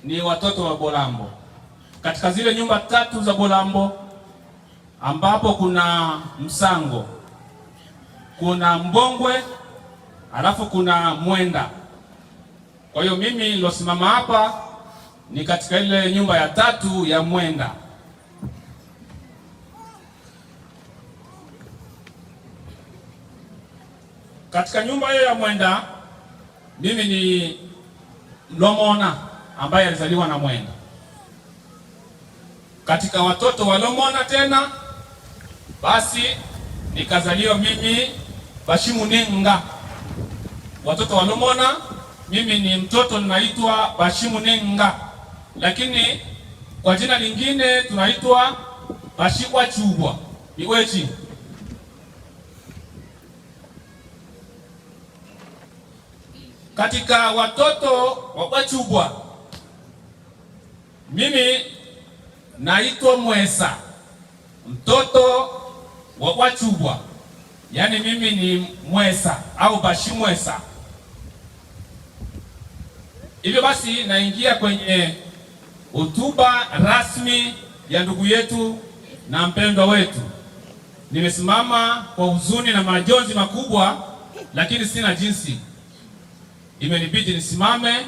ni watoto wa Bolambo. Katika zile nyumba 3 za Bolambo ambapo kuna Msango, kuna Mbongwe, alafu kuna Mwenda. Kwa hiyo mimi nilosimama hapa ni katika ile nyumba ya 3 ya Mwenda. Katika nyumba hiyo ya Mwenda mimi ni Lomona ambaye alizaliwa na Mwenda. Katika watoto wa Lomona tena basi nikazaliwa mimi Bashimunenga. Watoto wa Lomona mimi ni mtoto ninaitwa Bashimunenga, lakini kwa jina lingine tunaitwa Bashikwa Chubwa Iwechi. Katika watoto wa Bachubwa mimi naitwa Mwesa, mtoto wa Bachubwa, yaani mimi ni Mwesa au Bashimwesa. Hivyo basi naingia kwenye hotuba rasmi ya ndugu yetu na mpendwa wetu. Nimesimama kwa huzuni na majonzi makubwa, lakini sina jinsi, imenibidi nisimame.